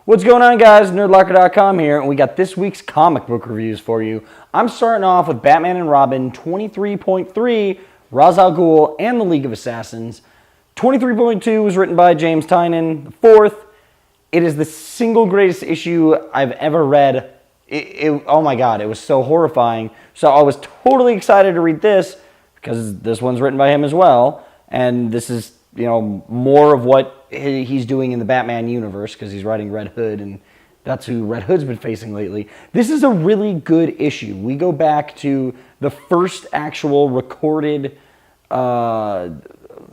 What's going on, guys? Nerdlocker.com here, and we got this week's comic book reviews for you. I'm starting off with Batman and Robin 23.3, Ra's al Ghul, and the League of Assassins. 23.2 was written by James Tynion. The fourth, it is the single greatest issue I've ever read. Oh my god, it was so horrifying. So I was totally excited to read this, because this one's written by him as well, and this is, more of what he's doing in the Batman universe, because he's writing Red Hood, and that's who Red Hood's been facing lately. This is a really good issue. We go back to the first actual recorded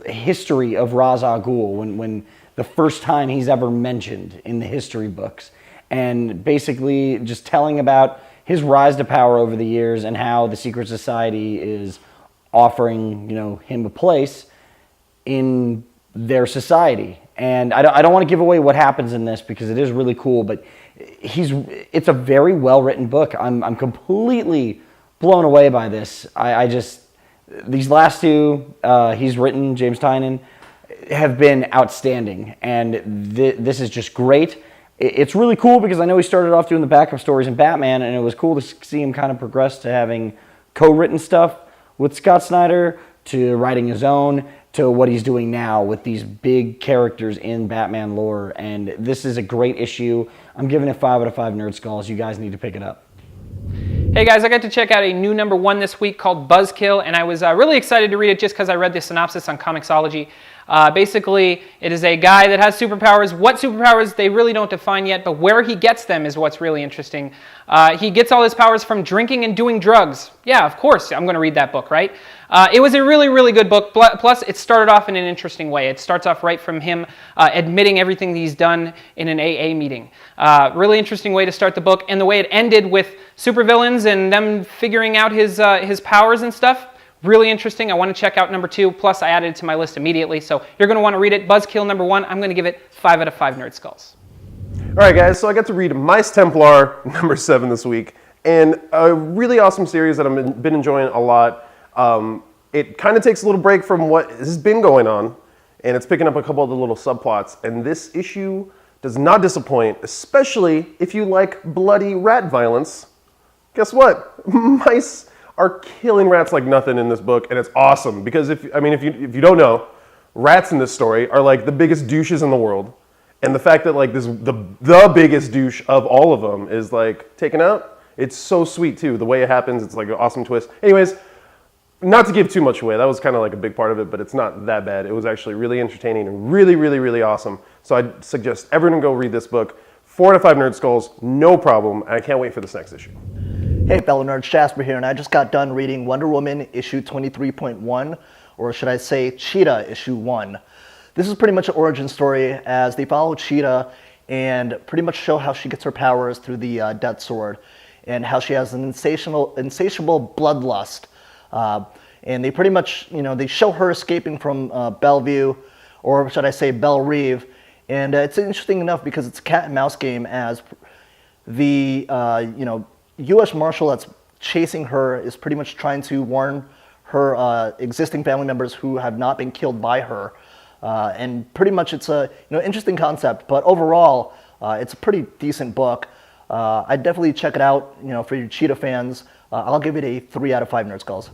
history of Ra's al Ghul, when the first time he's ever mentioned in the history books, and basically just telling about his rise to power over the years and how the secret society is offering, him a place in their society. And I don't want to give away what happens in this because it is really cool, but it's a very well-written book. I'm completely blown away by this. These last two he's written, James Tynion, have been outstanding, and this is just great. It's really cool because I know he started off doing the backup stories in Batman, and it was cool to see him kind of progress to having co-written stuff with Scott Snyder, to writing his own, to what he's doing now with these big characters in Batman lore. And this is a great issue. I'm giving it 5 out of 5 Nerd Skulls. You guys need to pick it up. Hey guys, I got to check out a new #1 this week called Buzzkill, and I was really excited to read it just because I read the synopsis on Comixology. Basically, it is a guy that has superpowers. What superpowers, they really don't define yet, but where he gets them is what's really interesting. He gets all his powers from drinking and doing drugs. Yeah, of course, I'm going to read that book, right? It was a really, really good book. Plus, it started off in an interesting way. It starts off right from him admitting everything that he's done in an AA meeting. Really interesting way to start the book, and the way it ended with supervillains and them figuring out his powers and stuff. Really interesting. I want to check out #2. Plus, I added it to my list immediately, so you're going to want to read it. Buzzkill #1. I'm going to give it 5 out of 5 Nerd Skulls. All right, guys. So I got to read Mice Templar #7 this week, and a really awesome series that I've been enjoying a lot. It kind of takes a little break from what has been going on, and it's picking up a couple of the little subplots. And this issue does not disappoint, especially if you like bloody rat violence. Guess what? Mice are killing rats like nothing in this book, and it's awesome because if you don't know, rats in this story are like the biggest douches in the world, and the fact that like the biggest douche of all of them is like taken out, it's so sweet too. The way it happens, it's like an awesome twist. Anyways, not to give too much away, that was kind of like a big part of it, but it's not that bad. It was actually really entertaining and really, really, really awesome. So I'd suggest everyone go read this book. 4 out of 5 Nerd Skulls, no problem. And I can't wait for this next issue. Hey fellow nerds, Jasper here, and I just got done reading Wonder Woman issue 23.1, or should I say Cheetah issue 1. This is pretty much an origin story as they follow Cheetah and pretty much show how she gets her powers through the Death Sword, and how she has an insatiable bloodlust. And they pretty much, they show her escaping from Bellevue, or should I say Belle Reve, and it's interesting enough because it's a cat and mouse game as the, U.S. Marshal that's chasing her is pretty much trying to warn her existing family members who have not been killed by her, and pretty much it's a interesting concept. But overall, it's a pretty decent book. I'd definitely check it out. For your Cheetah fans, I'll give it a 3 out of 5 Nerd Skulls.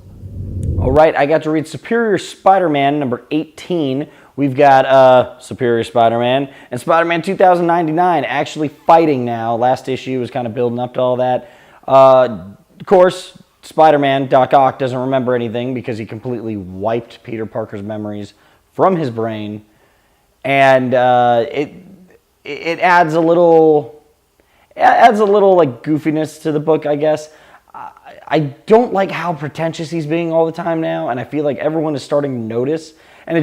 All right, I got to read Superior Spider-Man #18. We've got Superior Spider-Man and Spider-Man 2099 actually fighting now. Last issue was kind of building up to all that. Of course, Spider-Man, Doc Ock, doesn't remember anything because he completely wiped Peter Parker's memories from his brain. And it adds a little like goofiness to the book, I guess. I don't like how pretentious he's being all the time now, and I feel like everyone is starting to notice. And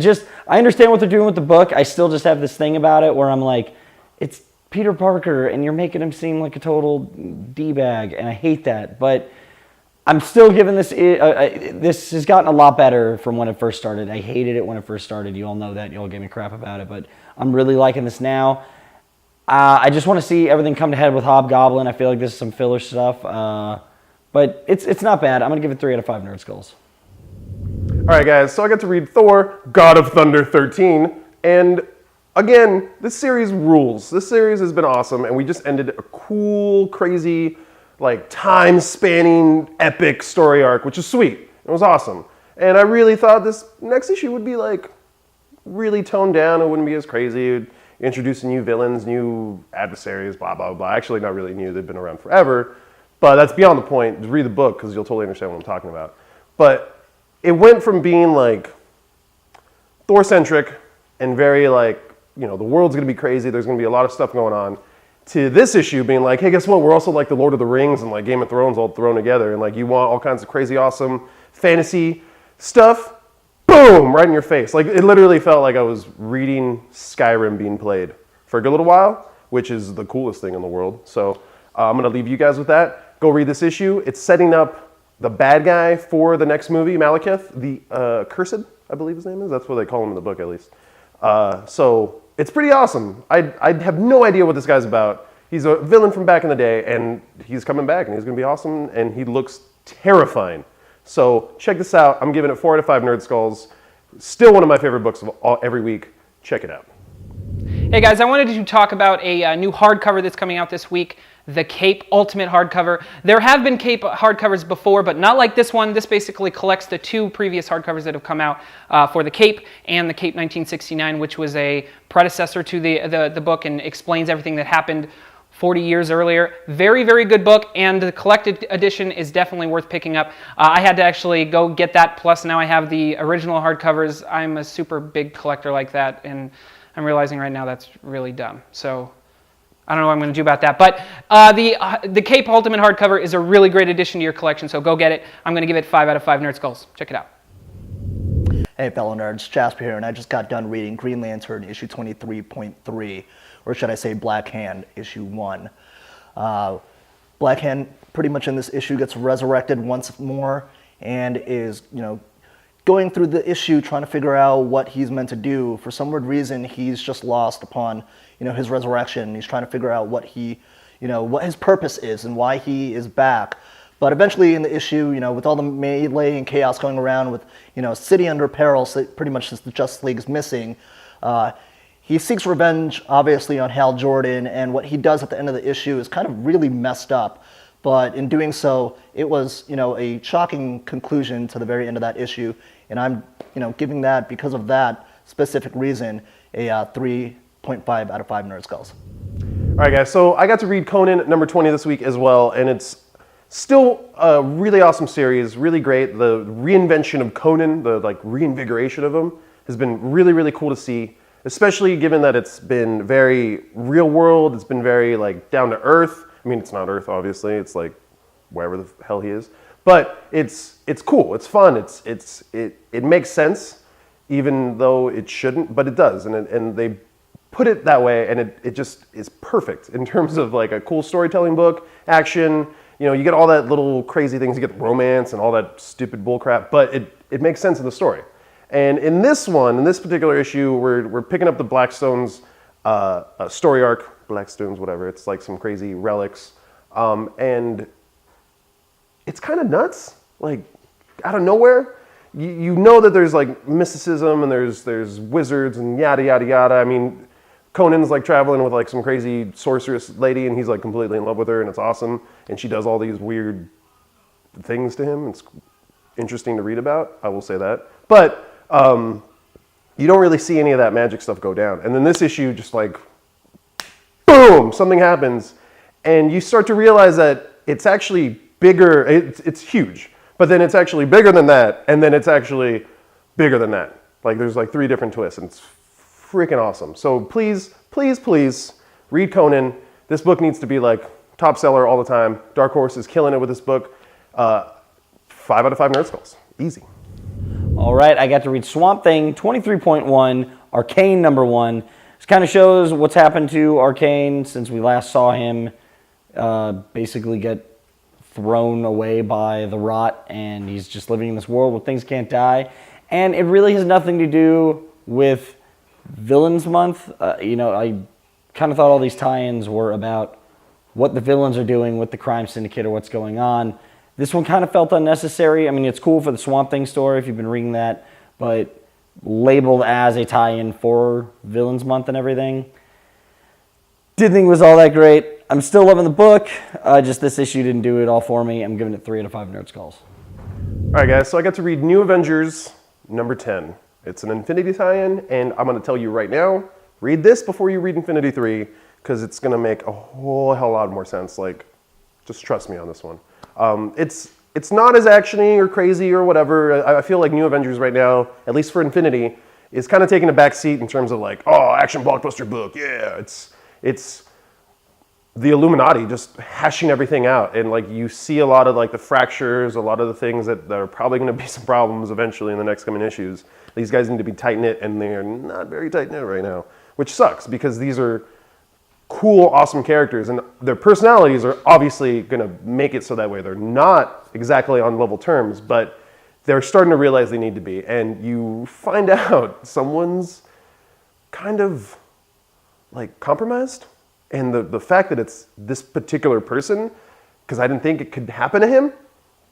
I understand what they're doing with the book. I still just have this thing about it where I'm like, it's Peter Parker, and you're making him seem like a total D-bag, and I hate that. But I'm still giving this... this has gotten a lot better from when it first started. I hated it when it first started. You all know that. You all gave me crap about it. But I'm really liking this now. I just want to see everything come to head with Hobgoblin. I feel like this is some filler stuff. But it's not bad. I'm going to give it 3 out of 5 Nerd Skulls. All right, guys. So I got to read Thor God of Thunder 13. And again, this series rules. This series has been awesome, and we just ended a cool, crazy, like time-spanning, epic story arc, which is sweet. It was awesome. And I really thought this next issue would be like really toned down. It wouldn't be as crazy. It'd introduce new villains, new adversaries, blah, blah, blah. Actually, not really new. They've been around forever. But that's beyond the point. Just read the book because you'll totally understand what I'm talking about. But it went from being like Thor-centric and very like, you know, the world's going to be crazy. There's going to be a lot of stuff going on. To this issue being like, hey, guess what? We're also like the Lord of the Rings and like Game of Thrones all thrown together. And like you want all kinds of crazy, awesome fantasy stuff. Boom! Right in your face. Like it literally felt like I was reading Skyrim being played for a good little while, which is the coolest thing in the world. So I'm going to leave you guys with that. Go read this issue. It's setting up the bad guy for the next movie, Malekith, the Cursed, I believe his name is. That's what they call him in the book, at least. So it's pretty awesome. I have no idea what this guy's about. He's a villain from back in the day, and he's coming back, and he's going to be awesome, and he looks terrifying. So check this out. I'm giving it 4 out of 5 Nerd Skulls. Still one of my favorite books of every week. Check it out. Hey guys, I wanted to talk about a new hardcover that's coming out this week, the Cape Ultimate Hardcover. There have been Cape hardcovers before, but not like this one. This basically collects the 2 previous hardcovers that have come out for the Cape and the Cape 1969, which was a predecessor to the book and explains everything that happened 40 years earlier. Very, very good book, and the collected edition is definitely worth picking up. I had to actually go get that, plus now I have the original hardcovers. I'm a super big collector like that, and I'm realizing right now that's really dumb. So I don't know what I'm going to do about that. But the Cape Ultimate Hardcover is a really great addition to your collection, so go get it. I'm going to give it 5 out of 5 Nerd Skulls. Check it out. Hey fellow nerds, Jasper here, and I just got done reading Green Lantern issue 23.3, or should I say Black Hand issue 1. Black Hand pretty much in this issue gets resurrected once more and is, going through the issue trying to figure out what he's meant to do. For some weird reason, he's just lost upon, his resurrection. He's trying to figure out what what his purpose is and why he is back. But eventually in the issue, with all the melee and chaos going around with, city under peril, so pretty much the Justice League's missing, he seeks revenge, obviously, on Hal Jordan, and what he does at the end of the issue is kind of really messed up. But in doing so, it was, a shocking conclusion to the very end of that issue, and I'm, giving that, because of that specific reason, a 3.5 out of 5 Nerd Skulls. All right, guys, so I got to read Conan number 20 this week as well, and it's still a really awesome series, really great. The reinvention of Conan, the reinvigoration of him, has been really, really cool to see, especially given that it's been very real world. It's been very down to earth. I mean, it's not Earth, obviously. It's wherever the hell he is. But it's cool. It's fun. It makes sense, even though it shouldn't, but it does. And they put it that way, and it just is perfect in terms of a cool storytelling book, action. You get all that little crazy things. You get romance and all that stupid bullcrap, but it makes sense in the story. And in this particular issue, we're picking up the Blackstones story arc. Blackstones, whatever. It's some crazy relics, and it's kind of nuts. Out of nowhere, you know that there's mysticism and there's wizards and yada yada yada. I mean, Conan's traveling with some crazy sorceress lady, and he's completely in love with her, and it's awesome. And she does all these weird things to him. It's interesting to read about, I will say that. But you don't really see any of that magic stuff go down. And then this issue just boom, something happens, and you start to realize that it's actually bigger. It's huge, but then it's actually bigger than that, and then it's actually bigger than that. There's 3 different twists, and it's freaking awesome. So please, please, please read Conan. This book needs to be top seller all the time. Dark Horse is killing it with this book. 5 out of 5 Nerd Skulls. Easy. All right, I got to read Swamp Thing 23.1, Arcane number 1. This kind of shows what's happened to Arcane since we last saw him basically get thrown away by the rot, and he's just living in this world where things can't die. And it really has nothing to do with Villains Month. I kind of thought all these tie-ins were about what the villains are doing with the crime syndicate or what's going on. This one kind of felt unnecessary. I mean, it's cool for the Swamp Thing story if you've been reading that, but labeled as a tie-in for Villains Month and everything. Didn't think it was all that great. I'm still loving the book. Just this issue didn't do it all for me. I'm giving it 3 out of 5 Nerd Skulls. All right, guys, so I got to read New Avengers number 10. It's an Infinity tie-in, and I'm going to tell you right now, read this before you read Infinity 3, because it's going to make a whole hell lot more sense. Like, just trust me on this one. It's not as actiony or crazy or whatever. I feel like New Avengers right now, at least for Infinity, is kind of taking a back seat in terms of like, oh, action blockbuster book, yeah. It's the Illuminati just hashing everything out, and like you see a lot of like the fractures, a lot of the things that are probably going to be some problems eventually in the next coming issues. These guys need to be tight-knit, and they are not very tight-knit right now, which sucks because these are cool, awesome characters, and their personalities are obviously going to make it so that way. They're not exactly on level terms, but they're starting to realize they need to be, and you find out someone's kind of like compromised, and the fact that it's this particular person, because I didn't think it could happen to him,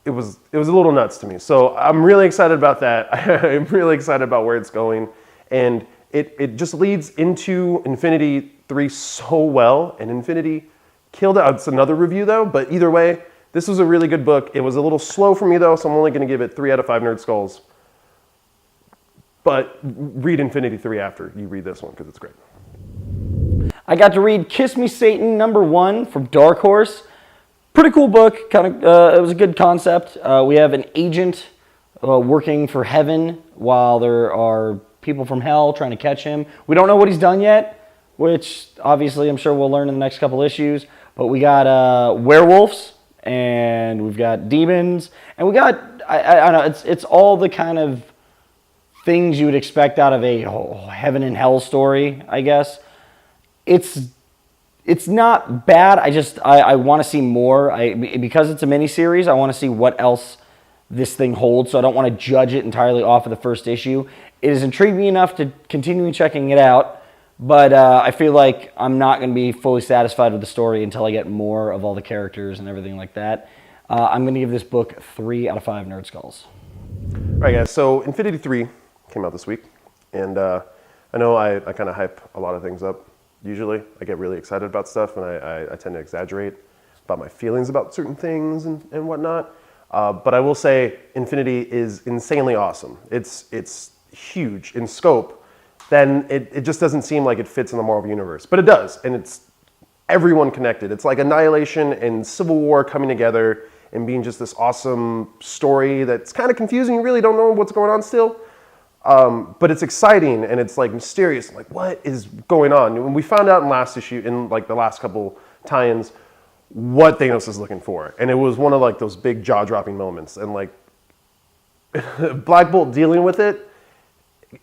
it was a little nuts to me. So I'm really excited about that. I'm really excited about where it's going, and it just leads into Infinity 3 so well, and Infinity killed it. It's another review though, but either way, this was a really good book. It was a little slow for me though, so I'm only going to give it 3 out of 5 Nerd Skulls. But read Infinity 3 after you read this one, because it's great. I got to read Kiss Me Satan #1 from Dark Horse. Pretty cool book. Kind of, it was a good concept. We have an agent working for heaven while there are people from hell trying to catch him. We don't know what he's done yet, which obviously I'm sure we'll learn in the next couple issues. But we got werewolves, and we've got demons, and we got I don't know. It's all the kind of things you would expect out of a heaven and hell story, I guess. It's not bad. I want to see more. Because it's a miniseries, I want to see what else this thing holds. So I don't want to judge it entirely off of the first issue. It has intrigued me enough to continue checking it out, but I feel like I'm not going to be fully satisfied with the story until I get more of all the characters and everything like that. I'm going to give this book 3 out of 5 Nerd Skulls. All right, guys. So Infinity 3 came out this week, and I know I kind of hype a lot of things up. Usually, I get really excited about stuff, and I tend to exaggerate about my feelings about certain things and whatnot. But I will say, Infinity is insanely awesome. It's huge in scope. Then it just doesn't seem like it fits in the Marvel Universe. But it does, and it's everyone connected. It's like Annihilation and Civil War coming together and being just this awesome story that's kind of confusing. You really don't know what's going on still. But it's exciting, and it's like mysterious. Like, what is going on? When we found out in last issue, in like the last couple tie-ins, what Thanos is looking for, and it was one of like those big jaw-dropping moments. And like Black Bolt dealing with it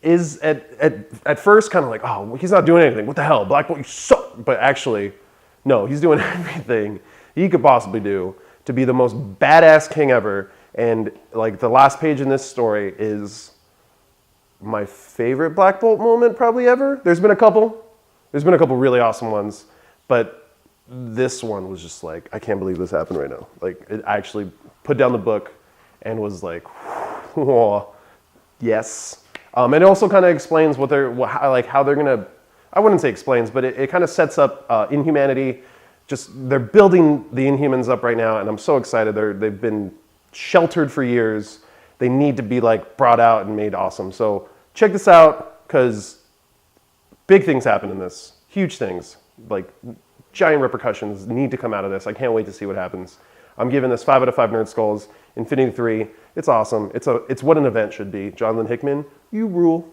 is at first kind of like, oh, he's not doing anything. What the hell, Black Bolt, you suck. But actually, no, he's doing everything he could possibly do to be the most badass king ever. And like the last page in this story is my favorite Black Bolt moment probably ever. There's been a couple really awesome ones, but this one was just like, I can't believe this happened right now. Like, I actually put down the book and was like, whoa, yes. And it also kind of explains how they're gonna, I wouldn't say explains, but it kind of sets up Inhumanity. Just, they're building the Inhumans up right now, and I'm so excited. They've been sheltered for years. They need to be like brought out and made awesome. So check this out, because big things happen in this. Huge things. Like giant repercussions need to come out of this. I can't wait to see what happens. I'm giving this 5 out of 5 Nerd Skulls. Infinity 3, it's awesome. It's what an event should be. Jonathan Hickman, you rule.